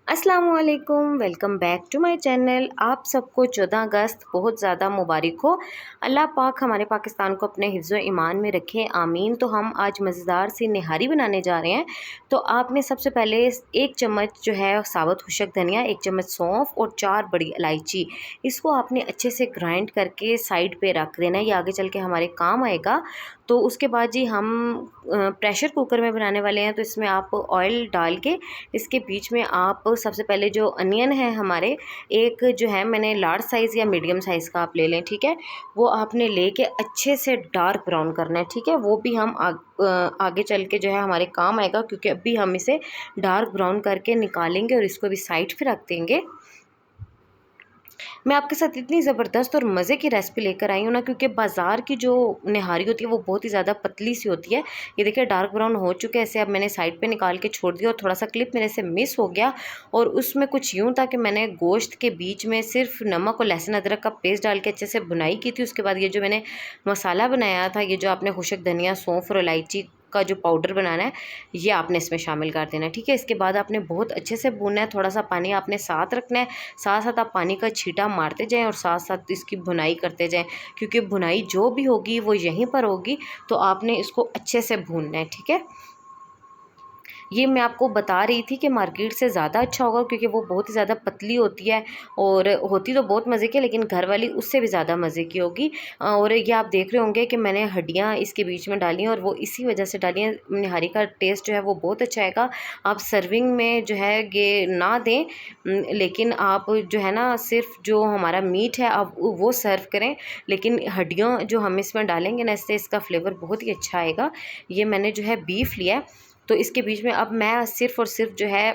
अस्सलामुअलैकुम, welcome back to my channel. आप सबको 14 अगस्त बहुत ज़्यादा मुबारक हो। अल्लाह पाक हमारे पाकिस्तान को अपने हिफ्ज़ ईमान में रखे, आमीन। तो हम आज मज़ेदार सी निहारी बनाने जा रहे हैं। तो आपने सबसे पहले 1 चम्मच जो है साबुत खुशक धनिया, 1 चम्मच सौंफ और 4 बड़ी इलायची, इसको आपने अच्छे से ग्राइंड करके साइड पे रख देना है। ये आगे चल के हमारे काम आएगा। तो उसके बाद जी हम प्रेशर कुकर में बनाने वाले हैं। तो इसमें आप ऑयल डाल के इसके बीच में आप सबसे पहले जो अनियन है हमारे, एक जो है मैंने लार्ज साइज़ या मीडियम साइज़ का आप ले लें, ठीक है। वो आपने लेके अच्छे से डार्क ब्राउन करना है, ठीक है। वो भी हम आगे चल के जो है हमारे काम आएगा, क्योंकि अभी हम इसे डार्क ब्राउन करके निकालेंगे और इसको भी साइड पे रख देंगे। मैं आपके साथ इतनी ज़बरदस्त और मज़े की रेसिपी लेकर आई हूँ ना, क्योंकि बाज़ार की जो निहारी होती है वो बहुत ही ज़्यादा पतली सी होती है। ये देखिए डार्क ब्राउन हो चुके हैं। ऐसे अब मैंने साइड पे निकाल के छोड़ दिया और थोड़ा सा क्लिप मेरे से मिस हो गया। और उसमें कुछ यूँ था कि मैंने गोश्त के बीच में सिर्फ नमक और लहसुन अदरक का पेस्ट डाल के अच्छे से बुनाई की थी। उसके बाद ये जो मैंने मसाला बनाया था, ये जो आपने खुशक धनिया, सौंफ और इलायची का जो पाउडर बनाना है, ये आपने इसमें शामिल कर देना है, ठीक है। इसके बाद आपने बहुत अच्छे से भूनना है। थोड़ा सा पानी आपने साथ रखना है, साथ साथ आप पानी का छींटा मारते जाएं और साथ साथ इसकी भुनाई करते जाएं, क्योंकि भुनाई जो भी होगी वो यहीं पर होगी। तो आपने इसको अच्छे से भूनना है, ठीक है। ये मैं आपको बता रही थी कि मार्केट से ज़्यादा अच्छा होगा, क्योंकि वो बहुत ही ज़्यादा पतली होती है और होती तो बहुत मज़े की, लेकिन घर वाली उससे भी ज़्यादा मज़े की होगी। और ये आप देख रहे होंगे कि मैंने हड्डियाँ इसके बीच में डाली हैं, और वो इसी वजह से डाली हैं। निहारी का टेस्ट जो है वो बहुत अच्छा आएगा। आप सर्विंग में जो है ये ना दें, लेकिन आप जो है ना सिर्फ जो हमारा मीट है आप वो सर्व करें, लेकिन हड्डियाँ जो हम इसमें डालेंगे ना, इससे इसका फ्लेवर बहुत ही अच्छा आएगा। ये मैंने जो है बीफ लिया है। तो इसके बीच में अब मैं सिर्फ़ और सिर्फ जो है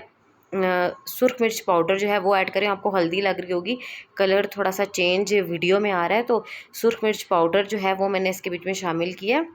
सुर्ख मिर्च पाउडर जो है वो ऐड करें। आपको हल्दी लग रही होगी, कलर थोड़ा सा चेंज वीडियो में आ रहा है। तो सुर्ख मिर्च पाउडर जो है वो मैंने इसके बीच में शामिल किया।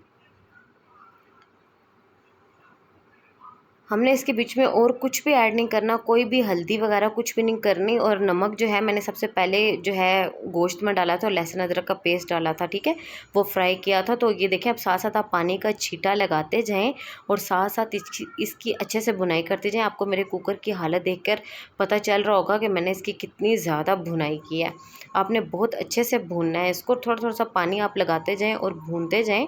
हमने इसके बीच में और कुछ भी ऐड नहीं करना, कोई भी हल्दी वगैरह कुछ भी नहीं करनी। और नमक जो है मैंने सबसे पहले जो है गोश्त में डाला था और लहसुन अदरक का पेस्ट डाला था, ठीक है, वो फ्राई किया था। तो ये देखें, अब साथ साथ आप पानी का छींटा लगाते जाएं और साथ साथ इसकी अच्छे से भुनाई करते जाएं। आपको मेरे कुकर की हालत देखकर पता चल रहा होगा कि मैंने इसकी कितनी ज़्यादा भुनाई की है। आपने बहुत अच्छे से भूनना है इसको, थोड़ा थोड़ा सा पानी आप लगाते जाएँ और भूनते जाएँ।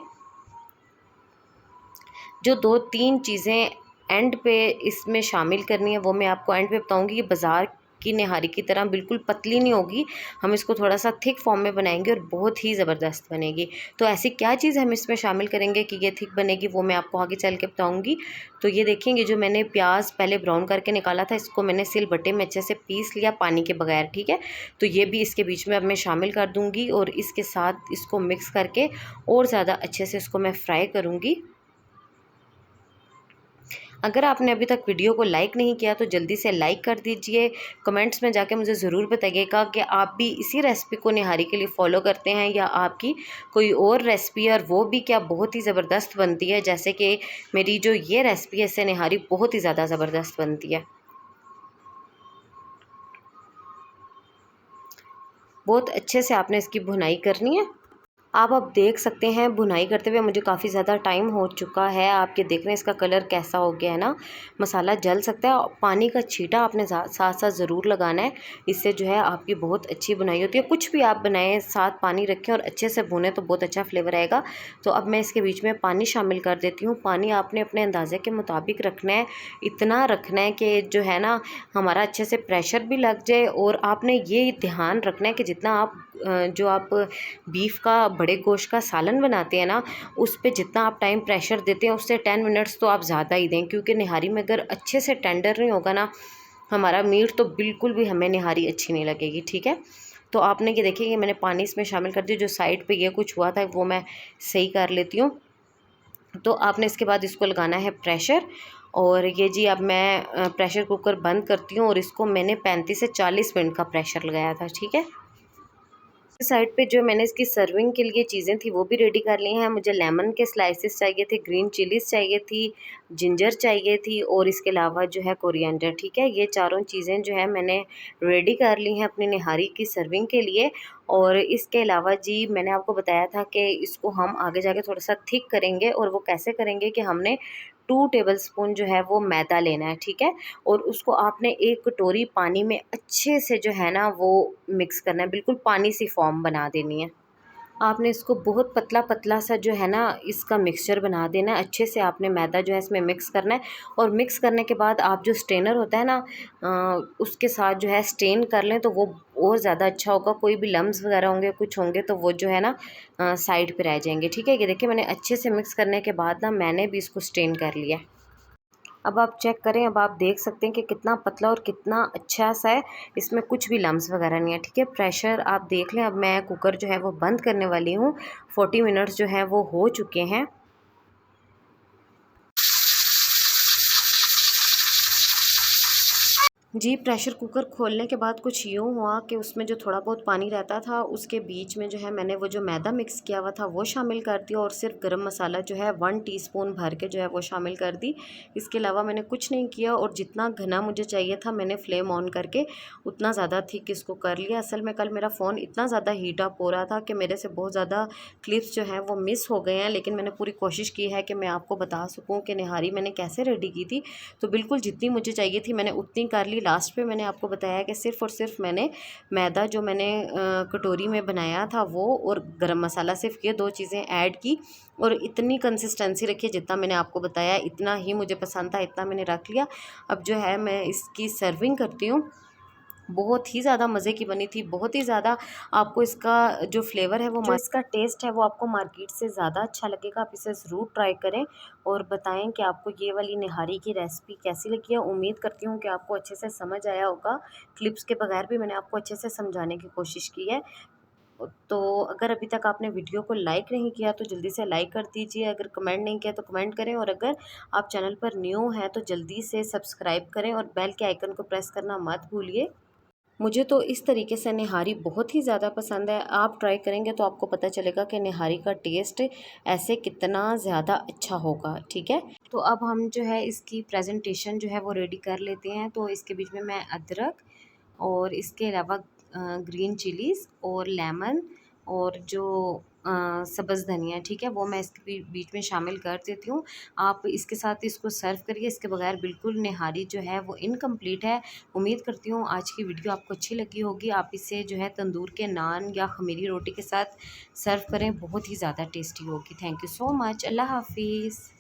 जो 2-3 चीज़ें एंड पे इसमें शामिल करनी है वो मैं आपको एंड पे बताऊंगी। कि बाज़ार की निहारी की तरह बिल्कुल पतली नहीं होगी, हम इसको थोड़ा सा थिक फॉर्म में बनाएंगे और बहुत ही ज़बरदस्त बनेगी। तो ऐसी क्या चीज़ हम इसमें शामिल करेंगे कि ये थिक बनेगी, वो मैं आपको आगे चल के बताऊँगी। तो ये देखेंगे, जो मैंने प्याज पहले ब्राउन करके निकाला था, इसको मैंने सिलबट्टे में अच्छे से पीस लिया पानी के बगैर, ठीक है। तो ये भी इसके बीच में अब मैं शामिल कर दूँगी और इसके साथ इसको मिक्स करके और ज़्यादा अच्छे से इसको मैं फ्राई करूँगी। अगर आपने अभी तक वीडियो को लाइक नहीं किया तो जल्दी से लाइक कर दीजिए। कमेंट्स में जाके मुझे ज़रूर बताइएगा कि आप भी इसी रेसिपी को निहारी के लिए फ़ॉलो करते हैं या आपकी कोई और रेसिपी है और वो भी क्या बहुत ही ज़बरदस्त बनती है। जैसे कि मेरी जो ये रेसिपी है, इससे निहारी बहुत ही ज़्यादा ज़बरदस्त बनती है। बहुत अच्छे से आपने इसकी भुनाई करनी है। आप अब देख सकते हैं भुनाई करते हुए मुझे काफ़ी ज़्यादा टाइम हो चुका है। आप ये देख रहे हैं इसका कलर कैसा हो गया है ना। मसाला जल सकता है और पानी का छींटा आपने साथ साथ ज़रूर लगाना है। इससे जो है आपकी बहुत अच्छी बुनाई होती है। कुछ भी आप बनाएं, साथ पानी रखें और अच्छे से भुनें तो बहुत अच्छा फ्लेवर आएगा। तो अब मैं इसके बीच में पानी शामिल कर देती हूँ। पानी आपने अपने अंदाज़े के मुताबिक रखना है। इतना रखना है कि जो है ना हमारा अच्छे से प्रेशर भी लग जाए। और आपने ये ध्यान रखना है कि जितना आप जो आप बीफ का बड़े गोश्त का सालन बनाते हैं ना, उस पे जितना आप टाइम प्रेशर देते हैं उससे 10 मिनट्स तो आप ज़्यादा ही दें, क्योंकि निहारी में अगर अच्छे से टेंडर नहीं होगा ना हमारा मीट, तो बिल्कुल भी हमें निहारी अच्छी नहीं लगेगी, ठीक है। तो आपने ये देखिए कि मैंने पानी इसमें शामिल कर दिया। जो साइड पे ये कुछ हुआ था वो मैं सही कर लेती हूँ। तो आपने इसके बाद इसको लगाना है प्रेशर। और ये जी अब मैं प्रेशर कुकर बंद करती हूँ और इसको मैंने 35 से 40 मिनट का प्रेशर लगाया था, ठीक है। साइड पे जो मैंने इसकी सर्विंग के लिए चीज़ें थी वो भी रेडी कर ली हैं। मुझे लेमन के स्लाइसेस चाहिए थे, ग्रीन चिलीज़ चाहिए थी, जिंजर चाहिए थी और इसके अलावा जो है कोरिएंडर, ठीक है। ये चारों चीज़ें जो है मैंने रेडी कर ली हैं अपनी निहारी की सर्विंग के लिए। और इसके अलावा जी मैंने आपको बताया था कि इसको हम आगे जाके थोड़ा सा थिक करेंगे, और वो कैसे करेंगे कि हमने 2 टेबलस्पून जो है वो मैदा लेना है, ठीक है। और उसको आपने एक कटोरी पानी में अच्छे से जो है ना वो मिक्स करना है, बिल्कुल पानी सी फॉर्म बना देनी है। आपने इसको बहुत पतला पतला सा जो है ना इसका मिक्सचर बना देना है। अच्छे से आपने मैदा जो है इसमें मिक्स करना है, और मिक्स करने के बाद आप जो स्ट्रेनर होता है ना उसके साथ जो है स्ट्रेन कर लें तो वो और ज़्यादा अच्छा होगा। कोई भी लम्स वगैरह होंगे, कुछ होंगे तो वो जो है ना साइड पे रह जाएंगे, ठीक है। ये देखिए मैंने अच्छे से मिक्स करने के बाद ना मैंने भी इसको स्ट्रेन कर लिया। अब आप चेक करें, अब आप देख सकते हैं कि कितना पतला और कितना अच्छा सा है, इसमें कुछ भी लम्स वगैरह नहीं है, ठीक है। प्रेशर आप देख लें। अब मैं कुकर जो है वो बंद करने वाली हूँ। 40 मिनट्स जो है वो हो चुके हैं। जी, प्रेशर कुकर खोलने के बाद कुछ यूँ हुआ कि उसमें जो थोड़ा बहुत पानी रहता था उसके बीच में जो है मैंने वो जो मैदा मिक्स किया हुआ था वो शामिल कर दिया, और सिर्फ गरम मसाला जो है 1 टीस्पून भर के जो है वो शामिल कर दी। इसके अलावा मैंने कुछ नहीं किया, और जितना घना मुझे चाहिए था मैंने फ्लेम ऑन करके उतना ज़्यादा थिक इसको कर लिया। असल में कल मेरा फ़ोन इतना ज़्यादा हीट अप हो रहा था कि मेरे से बहुत ज़्यादा क्लिप्स जो हैं वो मिस हो गए हैं, लेकिन मैंने पूरी कोशिश की है कि मैं आपको बता सकूँ कि निहारी मैंने कैसे रेडी की थी। तो बिल्कुल जितनी मुझे चाहिए थी मैंने उतनी कर ली। लास्ट पे मैंने आपको बताया कि सिर्फ़ और सिर्फ मैंने मैदा जो मैंने कटोरी में बनाया था वो, और गरम मसाला, सिर्फ ये 2 चीज़ें ऐड की, और इतनी कंसिस्टेंसी रखी जितना मैंने आपको बताया, इतना ही मुझे पसंद था, इतना मैंने रख लिया। अब जो है मैं इसकी सर्विंग करती हूँ। बहुत ही ज़्यादा मज़े की बनी थी, बहुत ही ज़्यादा। आपको इसका जो फ्लेवर है वो जो इसका टेस्ट है वो आपको मार्केट से ज़्यादा अच्छा लगेगा। आप इसे ज़रूर ट्राई करें और बताएं कि आपको ये वाली निहारी की रेसिपी कैसी लगी है। उम्मीद करती हूँ कि आपको अच्छे से समझ आया होगा। क्लिप्स के बगैर भी मैंने आपको अच्छे से समझाने की कोशिश की है। तो अगर अभी तक आपने वीडियो को लाइक नहीं किया तो जल्दी से लाइक कर दीजिए। अगर कमेंट नहीं किया तो कमेंट करें, और अगर आप चैनल पर न्यू हैं तो जल्दी से सब्सक्राइब करें और बेल के आइकन को प्रेस करना मत भूलिए। मुझे तो इस तरीके से निहारी बहुत ही ज़्यादा पसंद है। आप ट्राई करेंगे तो आपको पता चलेगा कि निहारी का टेस्ट ऐसे कितना ज़्यादा अच्छा होगा, ठीक है। तो अब हम जो है इसकी प्रेजेंटेशन जो है वो रेडी कर लेते हैं। तो इसके बीच में मैं अदरक, और इसके अलावा ग्रीन चिलीज़ और लेमन, और जो सब्ज़ धनिया, ठीक है, वो मैं इसके बीच में शामिल कर देती हूँ। आप इसके साथ इसको सर्व करिए, इसके बगैर बिल्कुल निहारी जो है वो इनकम्प्लीट है। उम्मीद करती हूँ आज की वीडियो आपको अच्छी लगी होगी। आप इसे जो है तंदूर के नान या खमीरी रोटी के साथ सर्व करें, बहुत ही ज़्यादा टेस्टी होगी। Thank you so much. अल्लाह हाफिज़।